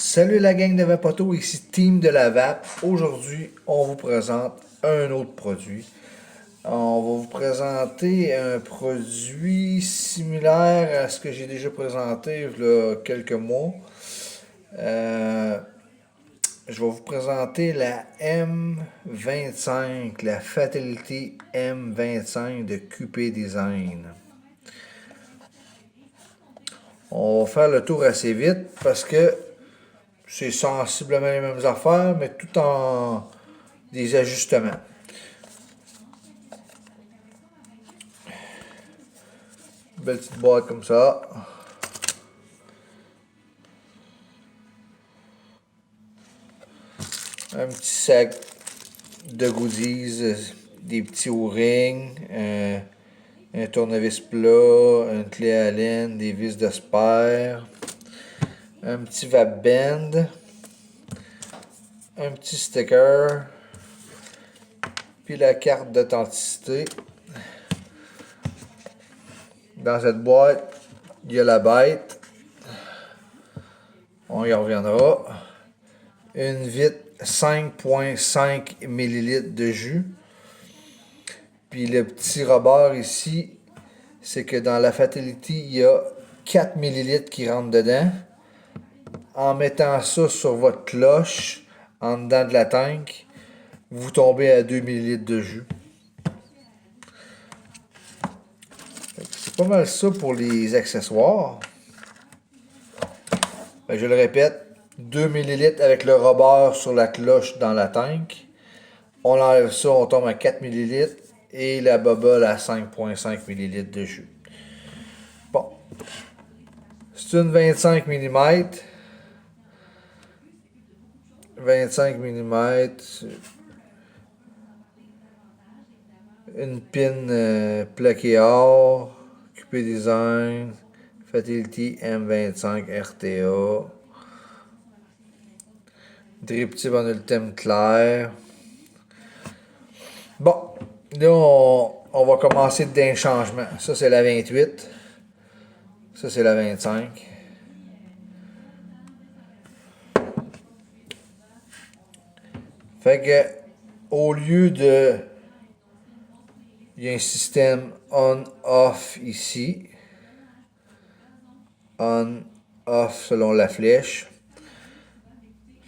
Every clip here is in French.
Salut la gang de Vapoto, ici Team de la Vape. Aujourd'hui, on vous présente un autre produit. On va vous présenter un produit similaire à ce que j'ai déjà présenté il y a quelques mois. Euh, je vais vous présenter la M25, la Fatality M25 de QP Design. On va faire le tour assez vite parce que c'est sensiblement les mêmes affaires, mais tout en des ajustements. Belle petite boîte comme ça. Un petit sac de goodies, des petits O-rings, un tournevis plat, une clé Allen, des vis de spare, un petit vape band, un petit sticker, puis la carte d'authenticité. Dans cette boîte, il y a la bête. On y reviendra. Une vitre 5,5 ml de jus. Puis le petit rebord ici, c'est que dans la Fatality, il y a 4 ml qui rentrent dedans. En mettant ça sur votre cloche, en dedans de la tank, vous tombez à 2 ml de jus. C'est pas mal ça pour les accessoires. Je le répète, 2 ml avec le rebord sur la cloche dans la tank. On enlève ça, on tombe à 4 ml et la bubble à 5,5 ml de jus. Bon. C'est une 25 mm. 25 mm. Une pin plaquée or. QP Design. Fatality M25 RTA. Drip tip en ultime clair. Bon, là on va commencer d'un changement. Ça c'est la 28. Ça c'est la 25. Fait que au lieu de... Il y a un système on-off ici. On-off selon la flèche.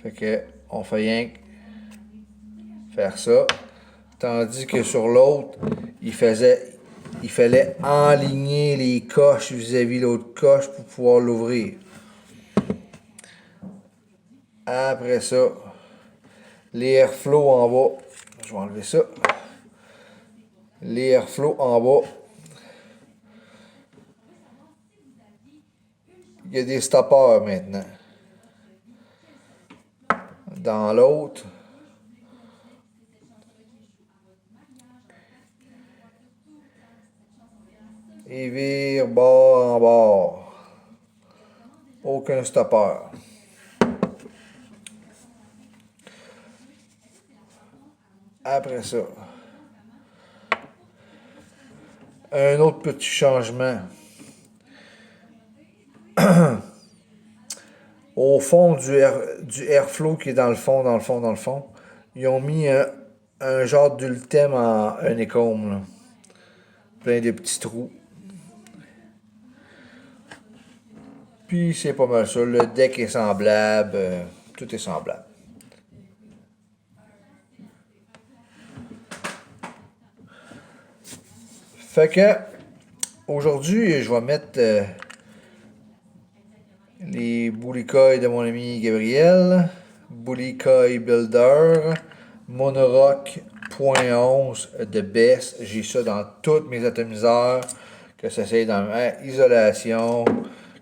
Fait que on fait rien que faire ça. Tandis que sur l'autre, il fallait enligner les coches vis-à-vis l'autre coche pour pouvoir l'ouvrir. Après ça, les airflow en bas. Je vais enlever ça. Les airflow en bas. Il y a des stoppeurs maintenant. Dans l'autre, et vire bord en bord. Aucun stopper. Après ça, un autre petit changement. Au fond du airflow qui est dans le fond, ils ont mis un genre d'ultime en un écôme, là. Plein de petits trous. Puis c'est pas mal ça. Le deck est semblable. Tout est semblable. Fait que aujourd'hui, je vais mettre les boulicoilles de mon ami Gabriel. Boulicoille Builder. Monorock .11 de Best. J'ai ça dans tous mes atomiseurs. Que ça soit dans ma isolation.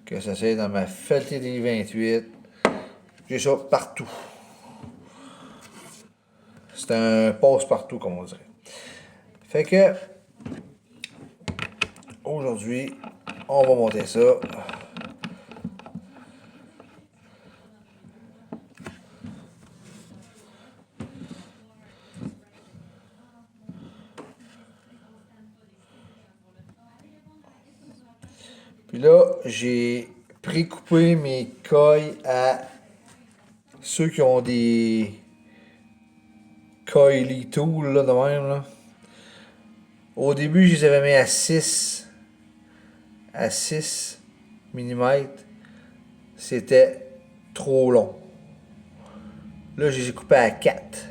Que ça soit dans ma Fatality 28. J'ai ça partout. C'est un passe-partout, comme on dirait. Fait que aujourd'hui, on va monter ça. Puis là, j'ai précoupé mes coils à Ceux qui ont des coily tools là, de même, là. Au début, je les avais mis à 6 mm. C'était trop long. Là, je les ai coupés à 4.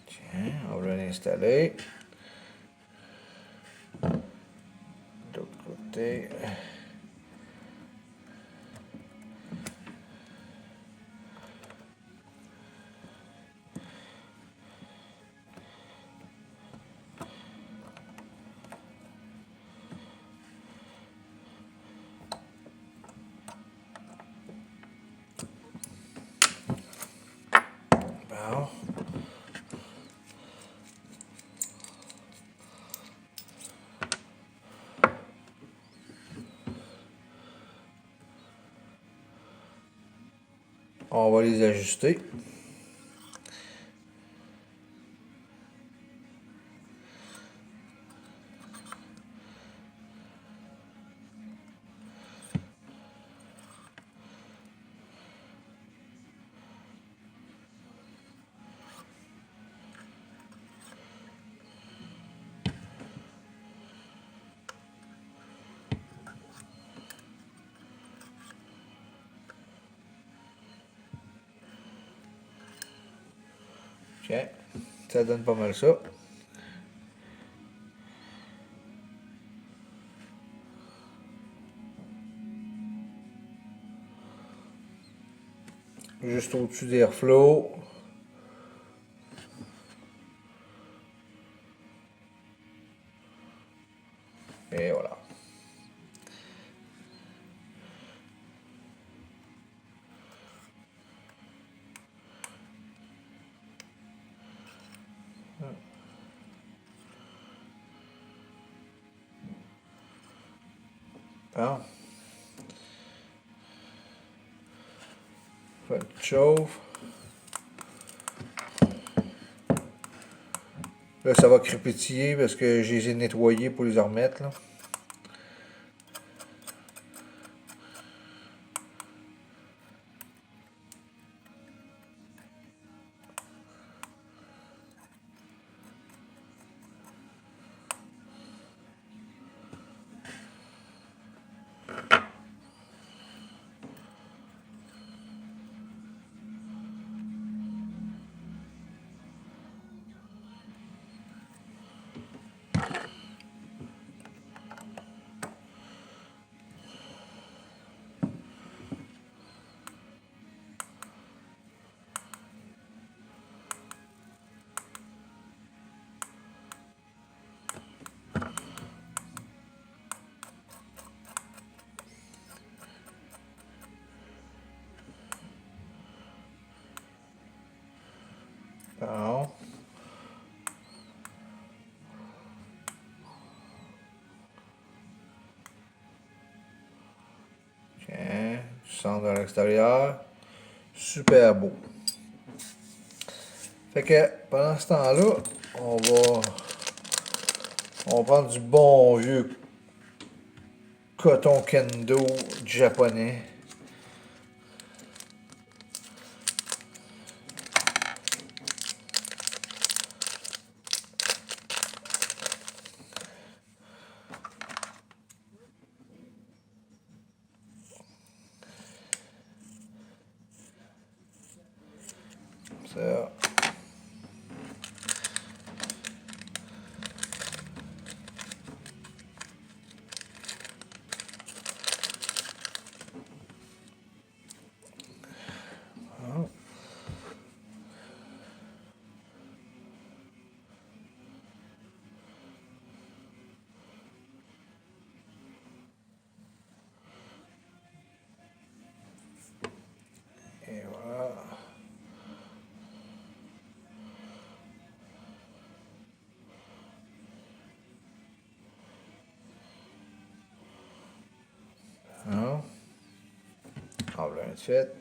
Tiens, on va l'installer. De l'autre côté. Bon. On va les ajuster. Tiens, ça donne pas mal ça. Juste au-dessus d'Airflow. Et voilà. Bon. Fait que chauffe. Là, ça va crépitiller parce que je les ai nettoyés pour les remettre, là. Bon. Tiens, du centre à l'extérieur. Super beau. Fait que pendant ce temps-là, on va prendre du bon vieux coton kendo japonais. Ça. Et voilà. tremblin de fait.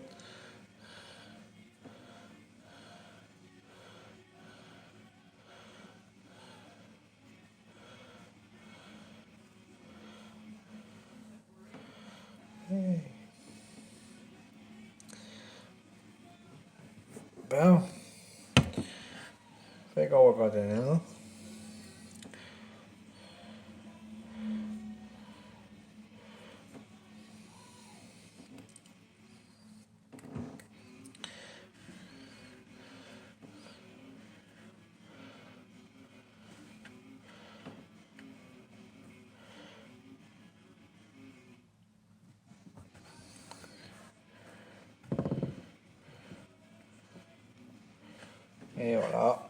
Bon. Fait qu'on va continuer là. Et voilà.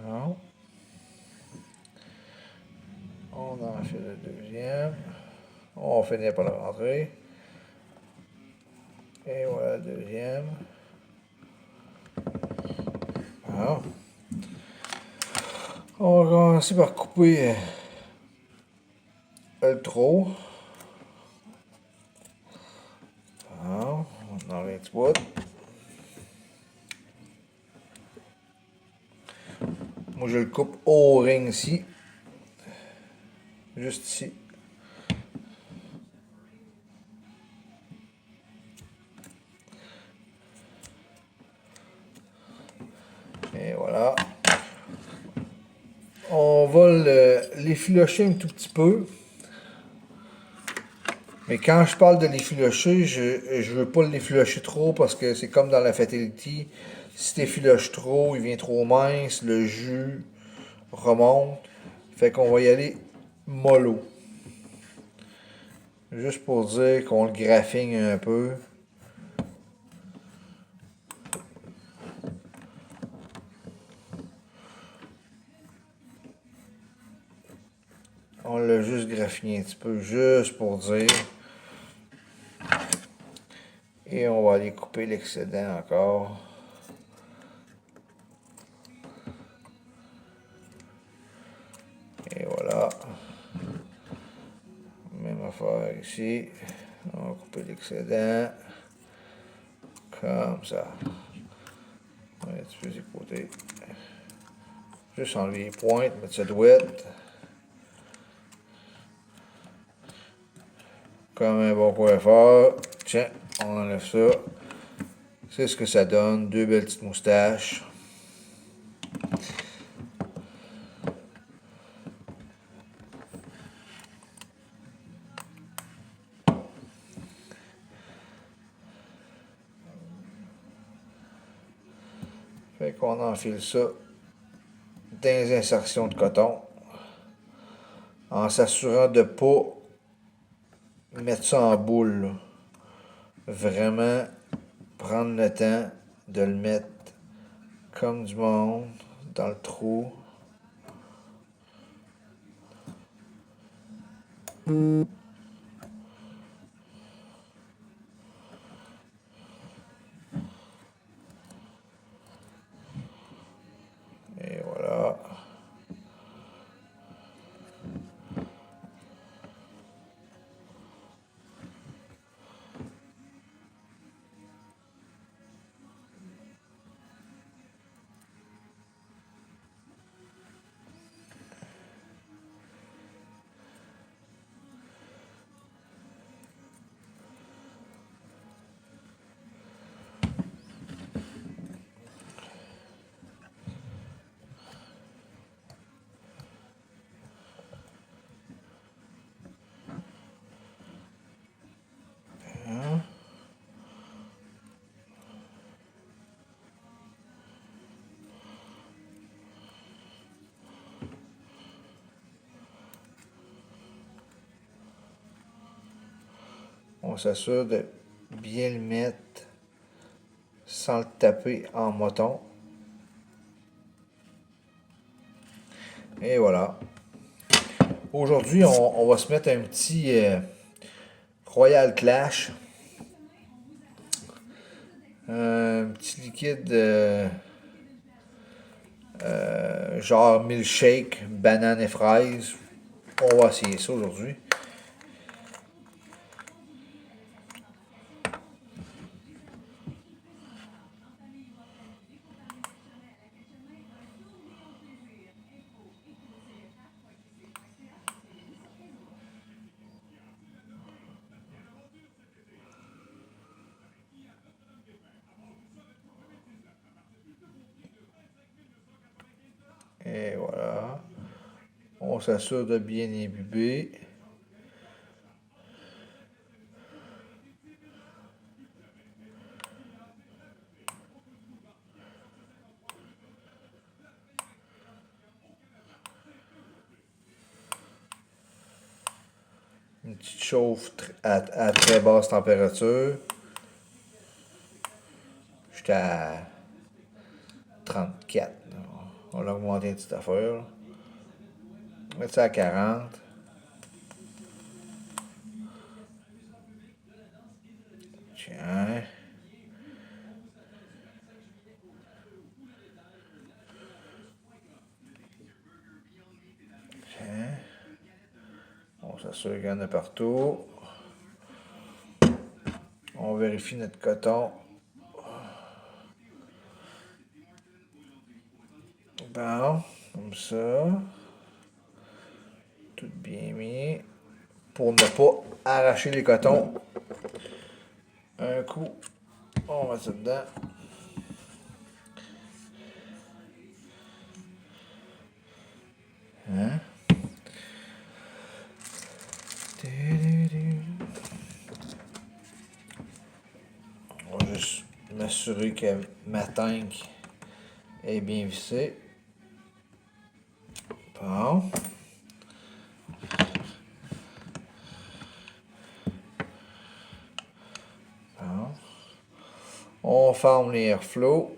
Bon. On en fait le deuxième. On finit par le rentrer. Et voilà le deuxième. Bon. On va commencer par couper le trou. Bon. On enlève un petit bout. Moi, je le coupe au ring ici. Juste ici. Et voilà. On va l'effilocher un tout petit peu. Mais quand je parle de l'effilocher, je veux pas l'effilocher trop parce que c'est comme dans la Fatality. Si tu effiloches trop, il vient trop mince, le jus remonte. Fait qu'on va y aller mollo. Juste pour dire qu'on le graphine un peu. On l'a juste graffiné un petit peu, juste pour dire. Et on va aller couper l'excédent encore. Et voilà. Même affaire ici. On va couper l'excédent. Comme ça. On va un petit peu du côté. Juste enlever les pointes, mettre ça douette. Comme un bon coiffeur. Tiens, on enlève ça. C'est ce que ça donne. Deux belles petites moustaches. Fait qu'on enfile ça dans les insertions de coton. En s'assurant de ne pas mettre ça en boule. Là. Vraiment prendre le temps de le mettre comme du monde dans le trou. Et voilà. On s'assure de bien le mettre sans le taper en moton. Et voilà. Aujourd'hui, on va se mettre un petit Royal Clash. Un petit liquide genre milkshake, banane et fraises. On va essayer ça aujourd'hui. Et voilà. On s'assure de bien imbiber. Une petite chauffe à très basse température. J'étais à 34. On l'a augmenté une petite affaire. On va mettre ça à 40. Tiens. Tiens. On s'assure qu'il y en a partout. On vérifie notre coton. Bon, comme ça. Tout bien mis. Pour ne pas arracher les cotons. Un coup, on va mettre ça dedans. Hein? On va juste m'assurer que ma tank est bien vissée. Bon. Bon. On forme les airflows.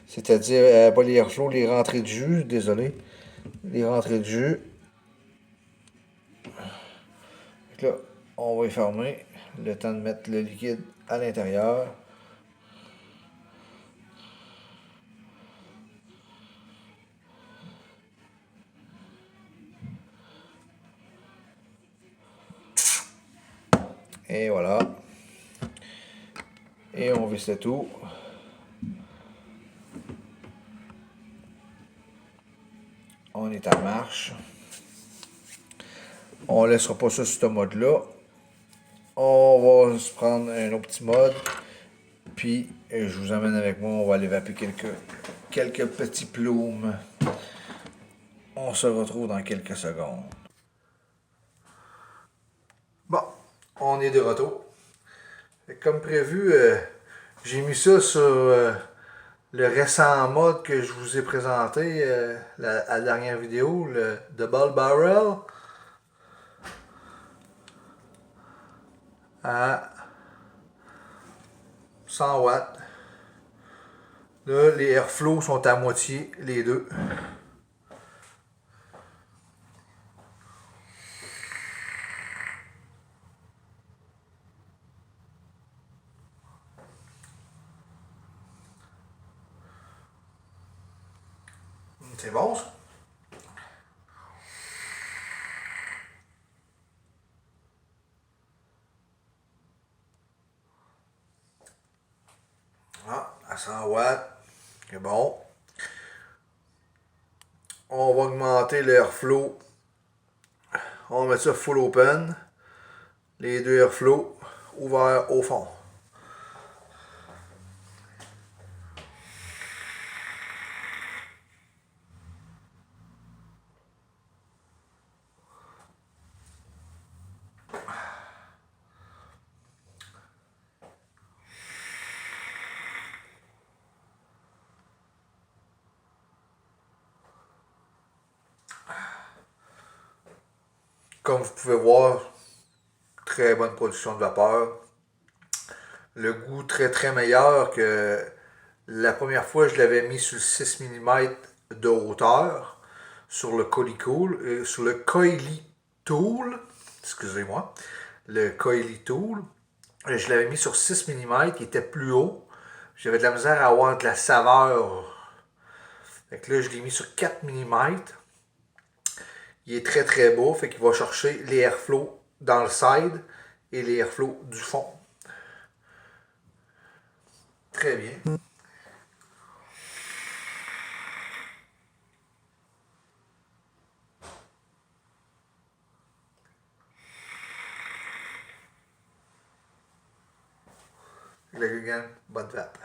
C'est-à-dire, pas les airflows, les rentrées de jus, désolé. Les rentrées de jus. Donc là, on va y fermer. Le temps de mettre le liquide à l'intérieur. Et voilà. Et on visse le tout. On est en marche. On ne laissera pas ça sur ce mode-là. On va se prendre un autre petit mode. Puis, je vous emmène avec moi. On va aller vaper quelques petits plumes. On se retrouve dans quelques secondes. Bon, on est de retour. Comme prévu, j'ai mis ça sur le récent mode que je vous ai présenté la dernière vidéo, le Double Barrel. À 100 watts. Là, les airflows sont à moitié, les deux. C'est bon, ça? Ah, à 100 watts. C'est bon. On va augmenter l'airflow. On va mettre ça full open. Les deux airflows ouverts au fond. Comme vous pouvez voir, très bonne production de vapeur. Le goût très très meilleur que la première fois je l'avais mis sur le 6 mm de hauteur sur le Coilicool, sur le Coily Tool, excusez-moi, le Coily Tool. Je l'avais mis sur 6 mm qui était plus haut. J'avais de la misère à avoir de la saveur. Fait que là, je l'ai mis sur 4 mm. Il est très très beau, fait qu'il va chercher les airflows dans le side et les airflows du fond. Très bien. Le bonne vape.